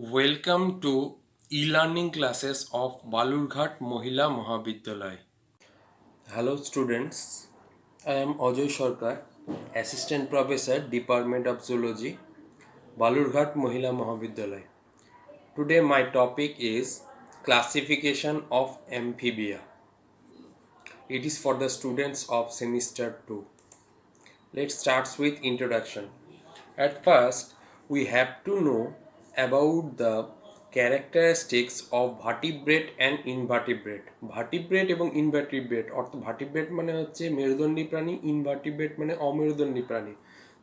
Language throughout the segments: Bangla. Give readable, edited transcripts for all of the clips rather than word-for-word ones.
Welcome to e-learning classes of Balurghat Mohila Mahavidyalaya. Hello students, I am Ajoy Sarkar, Assistant Professor, Department of Zoology, Balurghat Mohila Mahavidyalaya. Today my topic is classification of amphibia. It is for the students of semester 2. Let's start with introduction. At first, we have to know about the characteristics of vertebrate and invertebrate. Vertebrate এবং ইনভার্টিব্রেট ভার্টিব্রেট মানে হচ্ছে মেরুদণ্ডী প্রাণী, ইনভার্টিব্রেট মানে অমেরুদণ্ডী প্রাণী।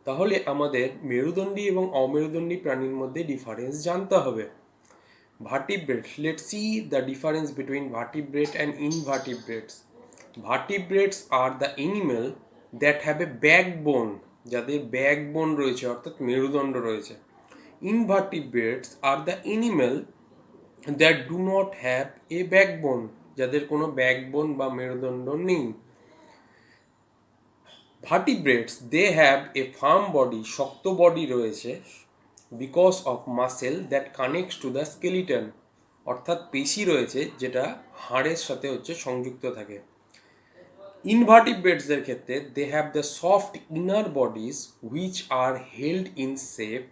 তাহলে আমাদের মেরুদণ্ডী এবং অমেরুদণ্ডী প্রাণীর মধ্যে ডিফারেন্স জানতে হবে। Vertebrates. Let's see the difference between vertebrate and invertebrates. Vertebrates are the animal that have a backbone, যাদের ব্যাকবোন রয়েছে অর্থাৎ মেরুদণ্ড রয়েছে। Invertebrates are the animal that do not have a backbone, যাদের কোনো ব্যাকবোন বা মেরুদণ্ড নেই। Vertebrates, they have a firm body, শক্ত বডি রয়েছে, because of muscle that connects to the skeleton, অর্থাৎ পেশি রয়েছে যেটা হাড়ের সাথে সংযুক্ত থাকে। ইনভার্টিব্রেটসদের ক্ষেত্রে they have the soft inner bodies which are held in shape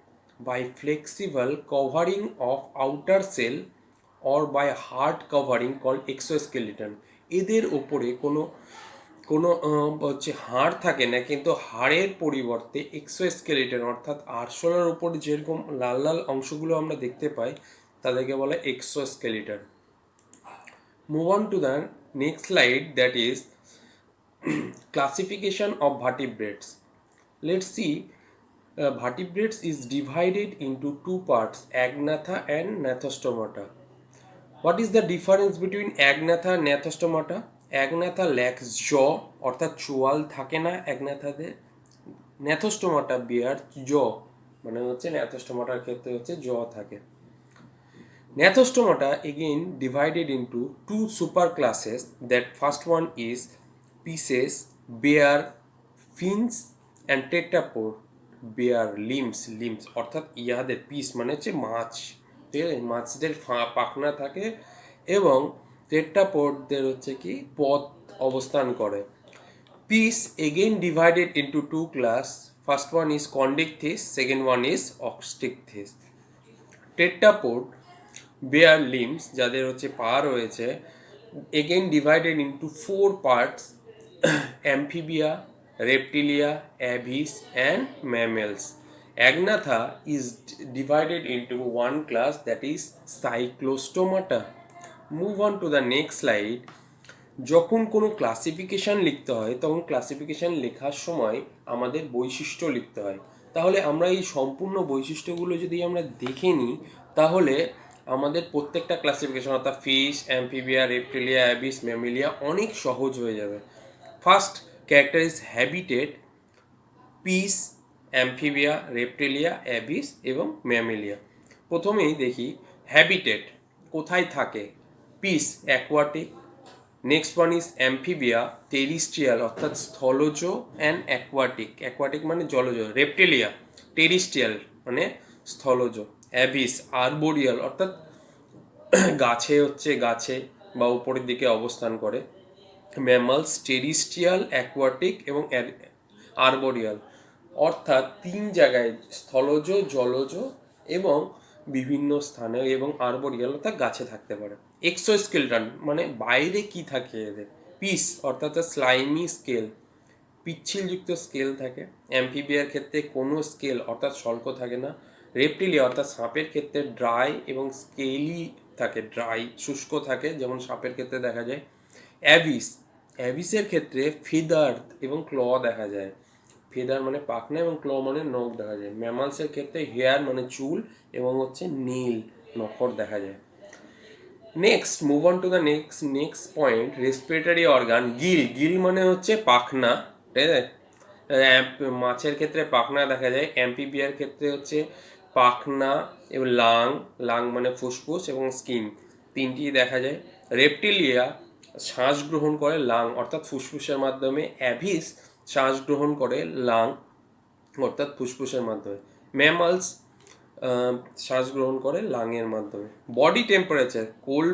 by flexible covering of outer cell or by hard covering called exoskeleton. এদের ওপরে কোনো কোনো হাড় থাকে না, কিন্তু হাড়ের পরিবর্তে এক্সোস্কেলিটন অর্থাৎ আরশোলার উপরে যেরকম লাল লাল অংশগুলো আমরা দেখতে পাই তাদেরকে বলে exoskeleton. Move on to the next slide, that is classification of vertebrates. Let's see, vertebrates is divided into two parts, agnatha and gnathostomata. What is the difference between agnatha and gnathostomata? Agnatha lacks jaw অর্থাৎ চোয়াল থাকে না অ্যাগনাথাদের। ন্যাথোস্টোমাটা বিয়ার jaw, মানে হচ্ছে ন্যাথোস্টোমাটার ক্ষেত্রে jaw থাকে। Gnathostomata again divided into two superclasses. That first one is Pisces, bear fins and tetrapod, bear limbs অর্থাৎ ইহাদের পিস মানে হচ্ছে মাছ, ঠিক আছে, মাছদের পাখনা থাকে এবং টেট্রাপোডদের কি পদ অবস্থান করে। Piece again divided into two class. First one is Condicthys, second one is Oxticthys. টেট্রাপোড bear limbs যাদের পা রয়েছে, again divided into four parts, amphibia, reptilia, aves and mammals. Agnatha is divided into one class, that is Cyclostomata. Move on to the next slide. যখন কোনো ক্লাসিফিকেশন লিখতে হয় তখন ক্লাসিফিকেশন লেখার সময় আমাদের বৈশিষ্ট্য লিখতে হয়। তাহলে আমরা এই সম্পূর্ণ বৈশিষ্ট্যগুলো যদি আমরা দেখে নিই তাহলে আমাদের প্রত্যেকটা ক্লাসিফিকেশন অর্থাৎ ফিশ, অ্যামফিবিয়া, রেপটিলিয়া, অ্যাবিস, ম্যামিলিয়া অনেক সহজ হয়ে যাবে। First character is habitat, piece, Amphibia, Reptilia, Abyss এবং ম্যামিলিয়া। প্রথমেই দেখি হ্যাবিটেট, কোথায় থাকে? Piece aquatic, next one is Amphibia, terrestrial অর্থাৎ স্থলজ অ্যান্ড অ্যাকোয়াটিক, অ্যাকোয়াটিক মানে জলজ। রেপটিলিয়া টেরিস্ট্রিয়াল মানে স্থলজ। অ্যাবিস আরবোরিয়াল অর্থাৎ গাছে বা উপরের দিকে অবস্থান করে। ম্যামালস টেরিস্ট্রিয়াল, অ্যাকোয়াটিক এবং আরবোরিয়াল অর্থাৎ তিন জায়গায়, স্থলজ, জলজ এবং বিভিন্ন স্থানে, এবং আরবোরিয়াল অর্থাৎ গাছে থাকতে পারে। এক্সোস্কেলটন মানে বাইরে কি থাকে এদের। পিস অর্থাৎ স্লাইমি স্কেল, পিচ্ছিলযুক্ত স্কেল থাকে। অ্যামফিবিয়ার ক্ষেত্রে কোনো স্কেল অর্থাৎ শল্ক থাকে না। রেপটিলিয়া অর্থাৎ সাপের ক্ষেত্রে ড্রাই এবং স্কেলি থাকে, ড্রাই শুষ্ক থাকে, যেমন সাপের ক্ষেত্রে দেখা যায়। অ্যাবিসের ক্ষেত্রে ফেদার এবং ক্ল দেখা যায়। ফেদার মানে পাখনা এবং ক্ল মানে নখ দেখা যায়। ম্যামালসের ক্ষেত্রে হেয়ার মানে চুল এবং নীল নখর দেখা যায়। Next move on to the next point, respiratory organ. Gill মানে পাখনা, ঠিক আছে। মাছের ক্ষেত্রে পাখনা দেখা যায়। অ্যাম্পিবিয়ার ক্ষেত্রে পাখনা এবং লাং মানে ফুসফুস এবং স্কিন, তিনটি দেখা যায়। রেপটিলিয়া শ্বাস গ্রহণ করে লাং অর্থাৎ ফুসফুসের মাধ্যমে। অ্যাভিস শ্বাস গ্রহণ করে লাং অর্থাৎ ফুসফুসের মাধ্যমে। ম্যামালস শ্বাস গ্রহণ করে লাংয়ের মাধ্যমে। বডি টেম্পারেচার, কোল্ড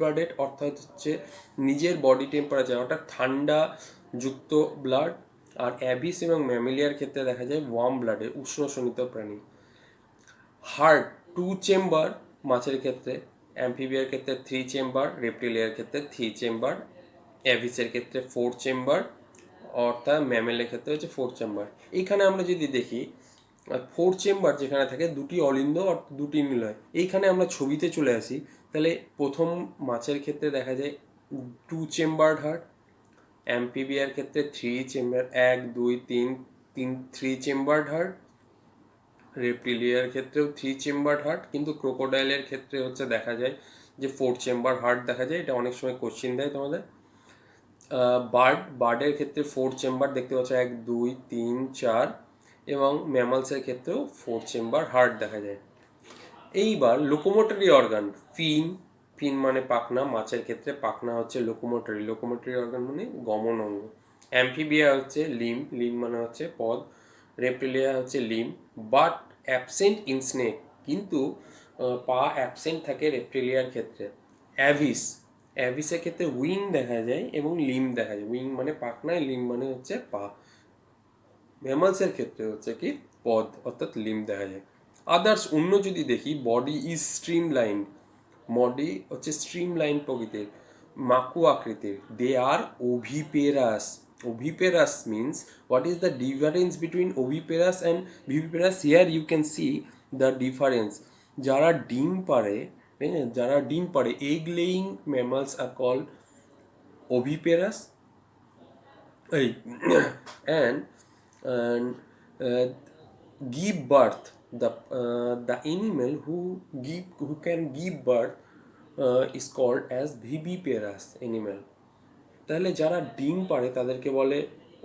ব্লাডেড অর্থাৎ হচ্ছে নিজের বডি টেম্পারেচার অর্থাৎ ঠান্ডা যুক্ত ব্লাড। আর অ্যাভিস এবং ম্যামিলিয়ার ক্ষেত্রে দেখা যায় ওয়ার্ম ব্লাডের উষ্ণ শোণিত প্রাণী। হার্ট 2 চেম্বার মাছের ক্ষেত্রে, অ্যাম্ফিবিয়ার ক্ষেত্রে 3 চেম্বার, রেপ্টিলিয়ার ক্ষেত্রে 3 চেম্বার, অ্যাভিসের ক্ষেত্রে 4 চেম্বার, অর্থাৎ ম্যামেলের ক্ষেত্রে হচ্ছে 4 চেম্বার। এইখানে আমরা যদি দেখি 4 চেম্বার যেখানে থাকে দুটি অলিন্দ আর দুটি নিলয়। এইখানে আমরা ছবিতে চলে আসি, তাহলে প্রথম মাছের ক্ষেত্রে দেখা যায় 2 চেম্বার হার্ট, অ্যাম্ফিবিয়ার ক্ষেত্রে 3 চেম্বার, 1 2 3 3 চেম্বার হার্ট, রেপ্টিলিয়ার ক্ষেত্রেও 3 চেম্বার হার্ট, কিন্তু ক্রোকোডাইলের ক্ষেত্রে হচ্ছে দেখা যায় যে 4 চেম্বার হার্ট দেখা যায়। এটা অনেক সময় কোশ্চিন দেয় তোমাদের। বার্ডের ক্ষেত্রে 4 চেম্বার দেখতে পাচ্ছ, 1 2 3 4, এবং ম্যামালসের ক্ষেত্রেও 4 চেম্বার হার্ট দেখা যায়। এইবার লোকোমোটরি অর্গান, ফিন মানে পাখনা, মাছের ক্ষেত্রে পাখনা হচ্ছে লোকোমোটরি অর্গান মানে গমন অঙ্গ। অ্যাম্ফিবিয়া হচ্ছে লিম মানে হচ্ছে পদ, রেপ্টিলিয়া হচ্ছে limb but absent in snake, কিন্তু পা অ্যাবসেন্ট থাকে রেপ্টিলিয়ার ক্ষেত্রে। অ্যাভিসের ক্ষেত্রে উইং দেখা যায় এবং লিম দেখা যায়, উইং মানে পাখনায়, লিম মানে হচ্ছে পা। ম্যামালসের ক্ষেত্রে হচ্ছে কি পদ অর্থাৎ লিম দেখা যায়। আদার্স অন্য যদি দেখি, বডি ইজ স্ট্রিমলাইন, বডি হচ্ছে স্ট্রিমলাইন প্রকৃতির, মাকু আকৃতির। They are oviparous. Oviparous means what is the difference between oviparous and viviparous? Here you can see the difference. যারা ডিম পারে, egg laying mammals are called oviparous, and and give birth, the animal who can give birth is called as viviparous animal. তাহলে যারা ডিম পারে তাদেরকে বলে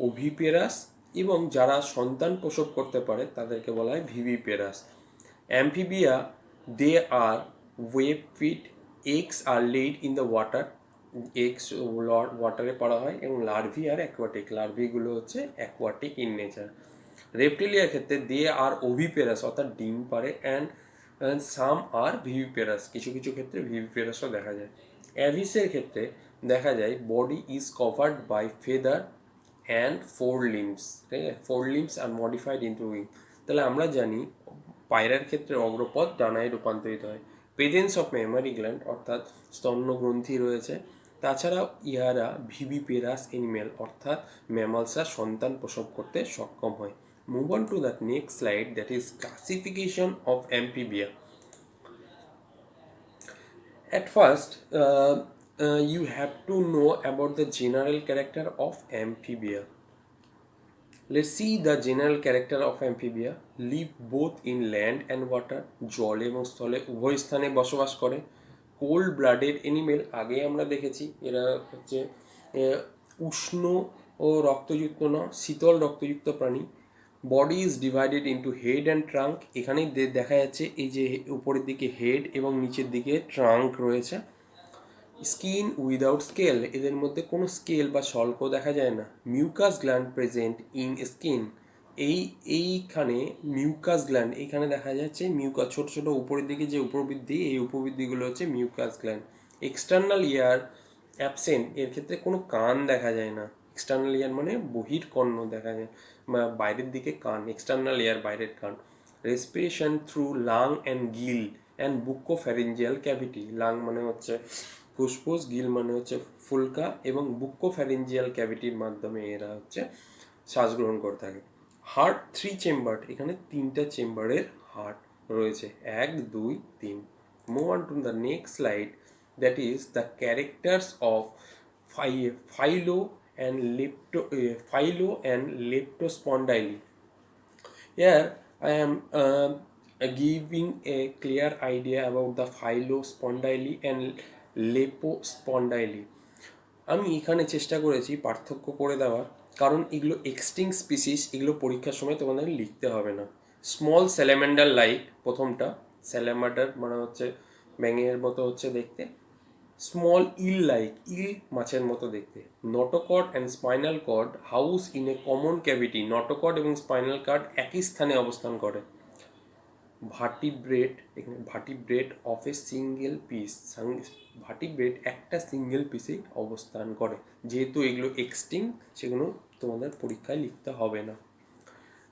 ওভিপেরাস, এবং যারা সন্তান প্রসব করতে পারে তাদেরকে বলা হয় viviparous. Amphibia, they are web feet, eggs are laid in the water, eggs ওয়াটারে পাড়া হয়, এবং লার্ভি আর অ্যাকোয়াটিক, লার্ভিগুলো হচ্ছে অ্যাকোয়াটিক ইন নেচার। রেপ্টিলিয়ার ক্ষেত্রে দে আর ওভিপেরাস অর্থাৎ ডিম পারে, অ্যান্ড সাম আর ভিভিপেরাস, কিছু কিছু ক্ষেত্রে ভিভিপেরাসও দেখা যায়। অ্যাভিসের ক্ষেত্রে দেখা যায় body is covered by feather and 4 limbs, ঠিক আছে, 4 limbs আর মডিফাইড ইন্টু উইং। তাহলে আমরা জানি পায়রার ক্ষেত্রে অগ্রপদ ডানায় রূপান্তরিত হয়। প্রেজেন্স অফ মেমারি গ্ল্যান্ড অর্থাৎ স্তন্য গ্রন্থি রয়েছে। তাছাড়াও ইহারা ভিভিপেরাস এনিম্যাল অর্থাৎ ম্যামালসরা সন্তান প্রসব করতে সক্ষম হয়। Move on to the next slide, that is classification of Amphibia. At first, you have to know about the general character of amphibia. Let's see the general character of amphibia. Live both in land and water. জলে এবং স্থলে উভয় স্থানে বসবাস করে। কোল্ড ব্লাডেড এনিমেল, আগে আমরা দেখেছি এরা হচ্ছে উষ্ণ ও রক্তযুক্ত নয়, শীতল রক্তযুক্ত প্রাণী। Body is divided into head and trunk, এখানেই দেখা যাচ্ছে এই যে উপরের দিকে হেড এবং নিচের দিকে ট্রাঙ্ক রয়েছে। স্কিন উইদাউট স্কেল, এদের মধ্যে কোনো স্কেল বা শল্ক দেখা যায় না। Mucus gland present in skin, এইখানে মিউকাস গ্ল্যান্ড, এইখানে দেখা যাচ্ছে মিউকাস, ছোট ছোট উপরের দিকে যে উপবৃদ্ধি, এই উপবৃদ্ধিগুলো হচ্ছে মিউকাস গ্ল্যান্ড। এক্সটার্নাল ইয়ার অ্যাবসেন্ট, এর ক্ষেত্রে কোনো কান দেখা যায় না। এক্সটার্নাল ইয়ার মানে বহির্কর্ণ দেখা যায়, বাইরের দিকে কান, এক্সটার্নাল ইয়ার বাইরের কান। Respiration through lung and gill and buccopharyngeal cavity, lung মানে হচ্ছে ফুসফুস, গিল মানে হচ্ছে ফুলকা, এবং বুকোফ্যারিঞ্জিয়াল ক্যাভিটির মাধ্যমে এরা হচ্ছে শ্বাস গ্রহণ করে থাকে। হার্ট 3 চেম্বার, এখানে 3টা চেম্বারের হার্ট রয়েছে, 1 2 3। Move on to the next slide, that is the characters of phyllo and lepospondyli. Here I am giving a clear idea about the phyllospondyle and lepospondyli. আমি এখানে চেষ্টা করেছি পার্থক্য করে দেওয়ার, কারণ এগুলো এক্সটিংক্ট স্পিসিস, এগুলো পরীক্ষার সময় তোমাদের লিখতে হবে না। স্মল স্যালামান্ডার লাইক, প্রথমটা স্যালামান্ডার মানে হচ্ছে ব্যাঙের মতো হচ্ছে দেখতে। স্মল ইল লাইক, ইল মাছের মতো দেখতে। Notochord and spinal cord house in a common cavity, notochord এবং স্পাইনাল কর্ড একই স্থানে অবস্থান করে। ভার্টিব্রেট, এখানে vertebrate of a single piece, vertebrate একটা সিঙ্গেল পিসেই অবস্থান করে। যেহেতু এগুলো এক্সটিং, সেগুলো তোমাদের পরীক্ষায় লিখতে হবে না।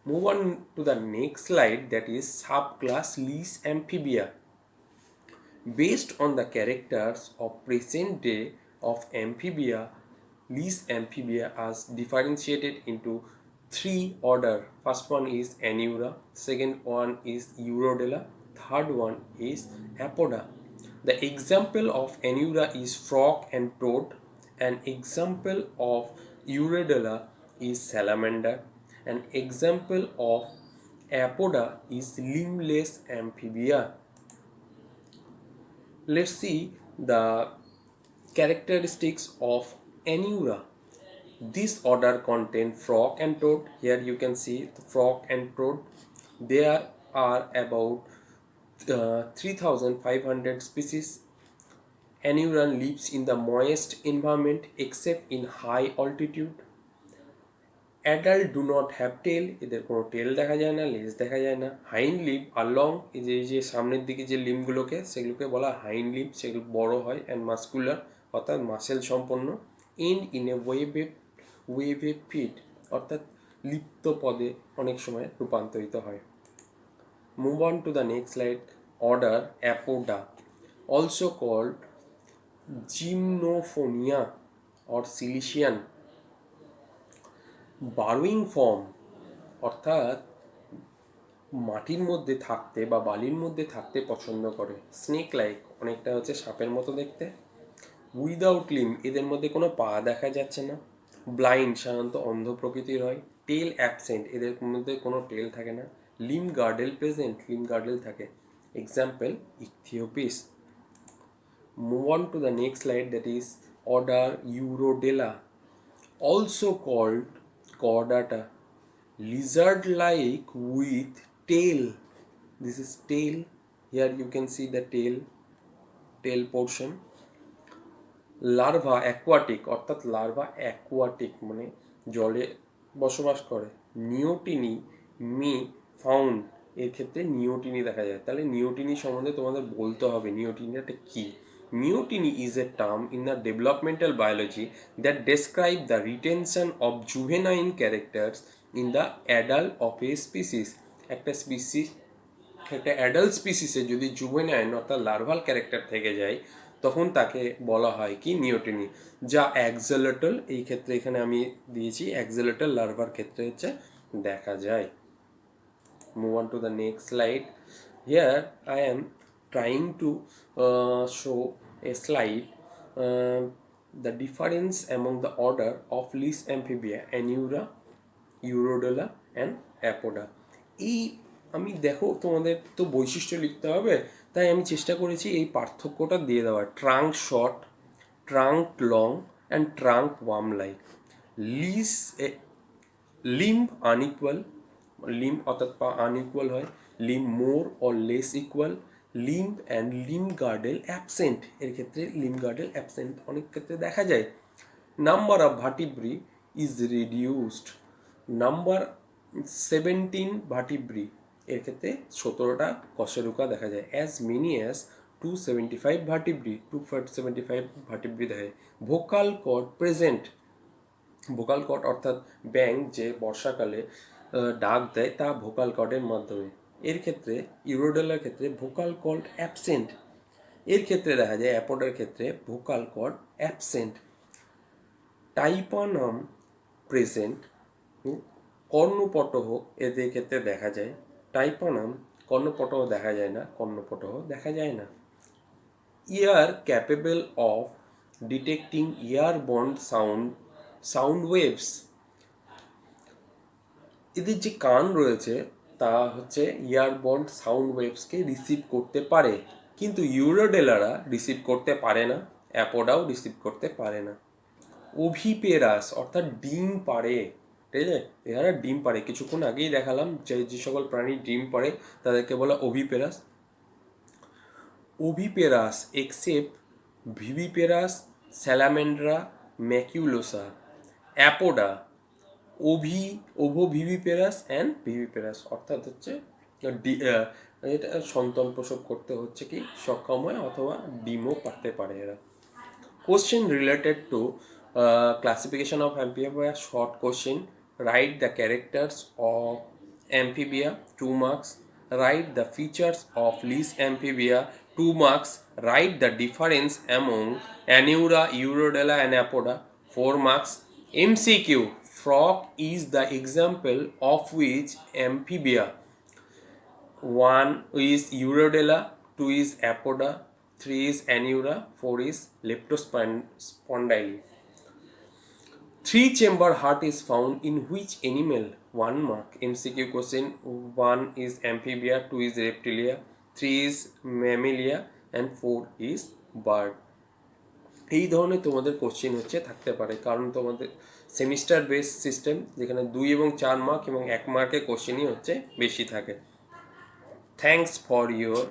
Move on to the next slide, that is subclass Least amphibia. Based on the characters of present day of amphibia, Least amphibia are differentiated into three order. First one is Anura, second one is Urodela, third one is Apoda. The example of Anura is frog and toad. An example of Urodela is salamander. An example of Apoda is limbless amphibia. Let's see the characteristics of Anura. This order contains frog and toad. Here you can see the frog and toad. There are about 3,500 species. Anura lives in the moist environment except in high altitude. Adult do not have tail, এদের কোনো টেল দেখা যায় না, লেজ দেখা যায় না। হাইন্ড লিভ আর লং, এই যে সামনের দিকে যে লিম্বগুলোকে, সেগুলোকে বলা হাইন্ড লিভ, সেগুলো বড় হয় অ্যান্ড মাস্কুলার অর্থাৎ মাসেল সম্পন্ন। এন্ড ইন এ ওয়েভে ফিট অর্থাৎ লিপ্ত পদে অনেক সময় রূপান্তরিত হয়। Move on to the next slide, order apoda, also called gymnophiona or caecilian. Burrowing form অর্থাৎ মাটির মধ্যে থাকতে বা বালির মধ্যে থাকতে পছন্দ করে। স্নেক লাইক অনেকটা হচ্ছে সাপের মতো দেখতে। উইদাউট লিম, এদের মধ্যে কোনো পা দেখা যাচ্ছে না। ব্লাইন্ড, সাধারণত অন্ধ প্রকৃতির হয়। টেল অ্যাবসেন্ট, এদের মধ্যে কোনো টেল থাকে না। Limb girdle present, limb girdle থাকে। Example ichthyophis. Move on to the next slide, that is order urodela, also called chordata, lizard like with tail. This is tail. Here you can see the tail portion. Larva aquatic, অর্থাৎ লার্ভা অ্যাকোয়াটিক মানে জলে বসবাস করে। নিওটিনি মি ফাউন্ড, এর ক্ষেত্রে নিওটিনি দেখা যায়। তাহলে নিওটিনি সম্বন্ধে তোমাদের বলতে হবে নিওটিনিটা কি। Neoteny is a term in the developmental biology that describe the retention of juvenile characters in the adult of a species. একটা অ্যাডাল্ট স্পিসিসে যদি জুভেনাইল অর্থাৎ লার্ভাল ক্যারেক্টার থেকে যায়, তখন তাকে বলা হয় কি নিওটিনি, যা অ্যাক্সেলোটল, এই ক্ষেত্রে এখানে আমি দিয়েছি অ্যাক্সেলোটল লার্ভার ক্ষেত্রে হচ্ছে দেখা যায়। Move on to the next slide. Here I am trying to show a slide, the difference among the order of least amphibia, Anura, Urodela and Apoda. এই আমি দেখো তোমাদের তো বৈশিষ্ট্য লিখতে হবে, তাই আমি চেষ্টা করেছি এই পার্থক্যটা দিয়ে দেওয়ার। Trunk short, trunk long and trunk worm like. Limb unequal, limb অর্থাৎ পা আনইকুয়াল হয়। Limb more or less equal. Limb and limb girdle absent, এর ক্ষেত্রে লিম্ব গার্ডেল অ্যাবসেন্ট অনেক ক্ষেত্রে দেখা যায়। Number of vertebrae is reduced. Number 17 vertebrae, এর ক্ষেত্রে 17টা কশেরুকা দেখা যায়। As many as 275 vertebrae, 275 vertebrae দেখা যায়। Vocal cord present, vocal cord অর্থাৎ ব্যাং যে বর্ষাকালে ডাক দেয় তা ভোকাল কর্ডের মাধ্যমে। এর ক্ষেত্রে ইউরোডেলার ক্ষেত্রে ভোকাল কর্ড অ্যাবসেন্ট, এর ক্ষেত্রে দেখা যায় অ্যাপোডার ক্ষেত্রে ভোকাল কর্ড অ্যাবসেন্ট। টাইপানাম প্রেজেন্ট, কর্ণপটহ এদের ক্ষেত্রে দেখা যায়। টাইপানাম কর্ণপটহ দেখা যায় না, কর্ণপটহ দেখা যায় না। Ear capable of detecting airborne sound waves, এদের যে কান রয়েছে তা হচ্ছে এয়ারবোর্ন সাউন্ড ওয়েভসকে রিসিভ করতে পারে, কিন্তু ইউরোডেলারা রিসিভ করতে পারে না, অ্যাপোডাও রিসিভ করতে পারে না। ওভিপেরাস অর্থাৎ ডিম পাড়ে, ঠিক আছে, এরা ডিম পাড়ে। কিছুক্ষণ আগেই দেখালাম যে সকল প্রাণী ডিম পাড়ে তাদেরকে বলা ওভিপেরাস। ওভিপেরাস এক্সেপ্ট ভিভিপেরাস, স্যালামেন্ড্রা, ম্যাকিউলোসা। অ্যাপোডা ওভোভিভিপেরাস অ্যান্ড ভিভিপেরাস, অর্থাৎ হচ্ছে এটা সন্তান প্রসব করতে হচ্ছে কি সক্ষম হয় অথবা ডিমও পারতে পারে এরা। Question related to classification of amphibia, short question. Write the characters of amphibia, 2 marks. Write the features of least amphibia, 2 marks. Write the difference among Anura, Urodela and Apoda, 4 marks. MCQ, frog is the example of which amphibia? 1 is Urodela, 2 is Apoda, 3 is Anura, 4 is Leptospondyli. 3-chamber heart is found in which animal? 1 mark. MCQ question. 1 is amphibia, 2 is reptilia, 3 is mammalia and 4 is bird. এই ধরনের তোমাদের কোশ্চেন হচ্ছে থাকতে পারে, কারণ তোমাদের সেমিস্টার বেস সিস্টেম, যেখানে 2 এবং 4 মার্ক এবং 1 মার্কের কোশ্চেনই হচ্ছে বেশি থাকে। Thanks for your